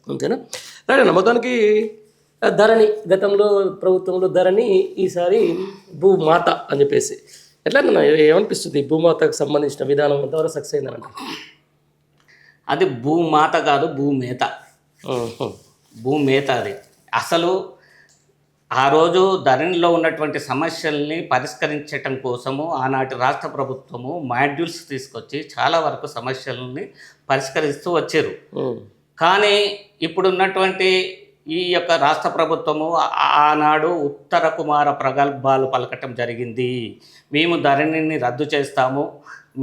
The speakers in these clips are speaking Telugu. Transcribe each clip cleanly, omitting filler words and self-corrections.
అంతేనా? రైట్ అన్న. మొత్తానికి ధరణి గతంలో ప్రభుత్వంలో ధరణి ఈసారి భూమాత అని చెప్పేసి ఎట్లా ఏమనిపిస్తుంది? భూమాతకు సంబంధించిన విధానం ఎంతవరకు సక్సెస్ అయిందనంట? అది భూమాత కాదు, భూమేత. భూమేత అది అసలు ఆ రోజు ధరణిలో ఉన్నటువంటి సమస్యల్ని పరిష్కరించటం కోసము ఆనాటి రాష్ట్ర ప్రభుత్వము మాడ్యూల్స్ తీసుకొచ్చి చాలా వరకు సమస్యలని పరిష్కరిస్తూ వచ్చారు. కానీ ఇప్పుడున్నటువంటి ఈ యొక్క రాష్ట్ర ప్రభుత్వము ఆనాడు ఉత్తర కుమార ప్రగల్భాలు పలకటం జరిగింది. మేము ధరణిని రద్దు చేస్తాము,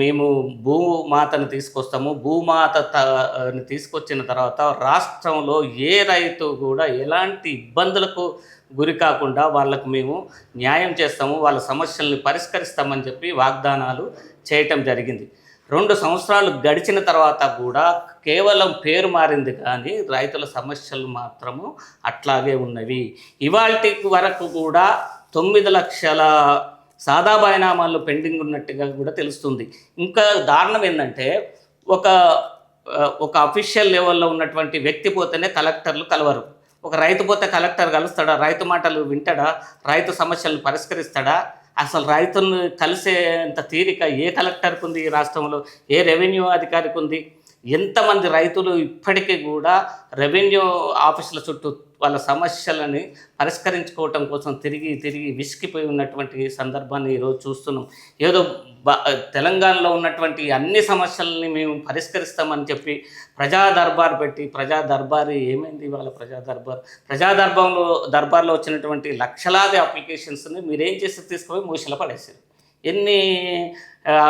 మేము భూమాతను తీసుకొస్తాము. భూమాతని తీసుకొచ్చిన తర్వాత రాష్ట్రంలో ఏ రైతు కూడా ఎలాంటి ఇబ్బందులకు గురి కాకుండా వాళ్ళకు మేము న్యాయం చేస్తాము, వాళ్ళ సమస్యల్ని పరిష్కరిస్తామని చెప్పి వాగ్దానాలు చేయటం జరిగింది. 2 సంవత్సరాలు గడిచిన తర్వాత కూడా కేవలం పేరు మారింది, కానీ రైతుల సమస్యలు మాత్రము అట్లాగే ఉన్నవి. ఇవాల్టి వరకు కూడా 9 లక్షల సాదా బైనామాలు పెండింగ్ ఉన్నట్టుగా కూడా తెలుస్తుంది. ఇంకా దారుణం ఏంటంటే ఒక అఫీషియల్ లెవెల్లో ఉన్నటువంటి వ్యక్తి పోతేనే కలెక్టర్లు కలవరు. ఒక రైతు పోతే కలెక్టర్ కలుస్తాడా? రైతు మాటలు వింటాడా? రైతు సమస్యలను పరిష్కరిస్తాడా? అసలు రైతులను కలిసేంత తీరిక ఏ కలెక్టర్కి ఉంది ఈ రాష్ట్రంలో? ఏ రెవెన్యూ అధికారికి ఉంది? ఎంతమంది రైతులు ఇప్పటికీ కూడా రెవెన్యూ ఆఫీసుల చుట్టూ వాళ్ళ సమస్యలని పరిష్కరించుకోవటం కోసం తిరిగి విసిగిపోయి ఉన్నటువంటి సందర్భాన్ని ఈరోజు చూస్తున్నాం. ఏదో తెలంగాణలో ఉన్నటువంటి అన్ని సమస్యలని మేము పరిష్కరిస్తామని చెప్పి ప్రజా దర్బార్ పెట్టి, ప్రజా దర్బార్ ఏమైంది ఇవాళ? ప్రజా దర్బార్లో వచ్చినటువంటి లక్షలాది అప్లికేషన్స్ని మీరేం చేసి తీసుకుపోయి మూసలో పడేసారు. ఎన్ని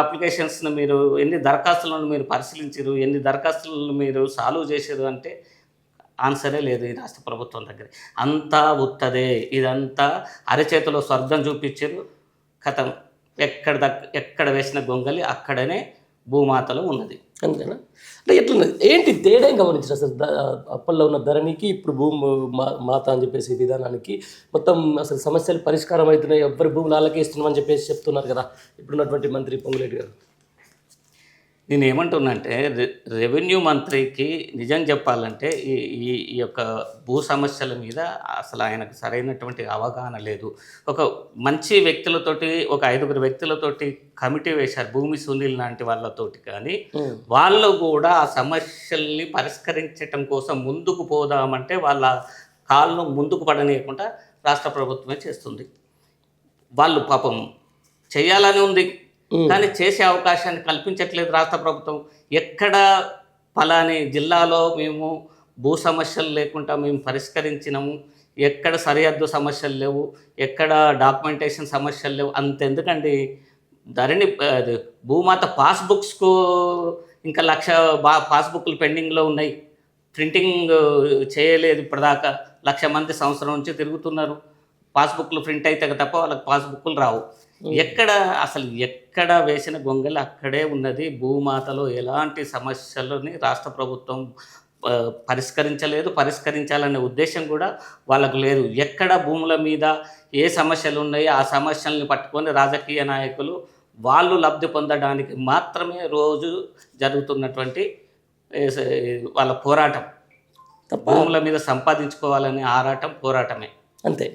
అప్లికేషన్స్ను మీరు, ఎన్ని దరఖాస్తులను మీరు పరిశీలించారు, ఎన్ని దరఖాస్తులను మీరు సాల్వ్ చేశారు అంటే ఆన్సరే లేదు ఈ రాష్ట్ర ప్రభుత్వం దగ్గర. అంతా ఉత్తదే. ఇదంతా అరచేతిలో స్వర్గం చూపించారు. కథం ఎక్కడ వేసిన గొంగలి అక్కడనే భూమాతలో ఉన్నది. అంతేనా? అంటే ఎట్లున్నది ఏంటి తేడా గమనించారు అసలు? అప్పట్లో ఉన్న ధరణికి ఇప్పుడు మాత అని చెప్పేసి విధానానికి మొత్తం అసలు సమస్యలు పరిష్కారం అవుతున్నాయి, ఎవరి భూములు వాళ్ళకే ఇస్తున్నామని చెప్పేసి చెప్తున్నారు కదా ఇప్పుడున్నటువంటి మంత్రి పొంగులేటి గారు. నేను ఏమంటున్నా అంటే రెవెన్యూ మంత్రికి నిజం చెప్పాలంటే ఈ యొక్క భూ సమస్యల మీద అసలు ఆయనకు సరైనటువంటి అవగాహన లేదు. ఒక మంచి వ్యక్తులతోటి, ఒక 5 వ్యక్తులతోటి కమిటీ వేశారు, భూమి సునీల్ లాంటి వాళ్ళతోటి. కానీ వాళ్ళు కూడా ఆ సమస్యల్ని పరిష్కరించటం కోసం ముందుకు పోదామంటే వాళ్ళ కాళ్ళు ముందుకు పడనీయకుండా రాష్ట్ర ప్రభుత్వమే చేస్తుంది. వాళ్ళు పాపం చేయాలని ఉంది, కానీ చేసే అవకాశాన్ని కల్పించట్లేదు రాష్ట్ర ప్రభుత్వం. ఎక్కడ ఫలాని జిల్లాలో మేము భూ సమస్యలు లేకుండా మేము పరిష్కరించినాము, ఎక్కడ సరిహద్దు సమస్యలు లేవు, ఎక్కడ డాక్యుమెంటేషన్ సమస్యలు లేవు. అంతెందుకండి, ధరణి భూమాత పాస్బుక్స్కు ఇంకా 1,00,000 పాస్బుక్లు పెండింగ్లో ఉన్నాయి. ప్రింటింగ్ చేయలేదు ఇప్పటిదాకా. 1,00,000 మంది సంవత్సరం నుంచి తిరుగుతున్నారు. పాస్బుక్లు ప్రింట్ అయితే తప్ప వాళ్ళకి పాస్బుక్లు రావు. ఎక్కడ వేసిన గొంగలి అక్కడే ఉన్నది. భూమాతలో ఎలాంటి సమస్యలని రాష్ట్ర ప్రభుత్వం పరిష్కరించలేదు, పరిష్కరించాలనే ఉద్దేశం కూడా వాళ్ళకు లేదు. ఎక్కడ భూముల మీద ఏ సమస్యలు ఉన్నాయో ఆ సమస్యల్ని పట్టుకొని రాజకీయ నాయకులు వాళ్ళు లబ్ధి పొందడానికి మాత్రమే రోజు జరుగుతున్నటువంటి వాళ్ళ పోరాటం. భూముల మీద సంపాదించుకోవాలనే పోరాటమే. అంతే.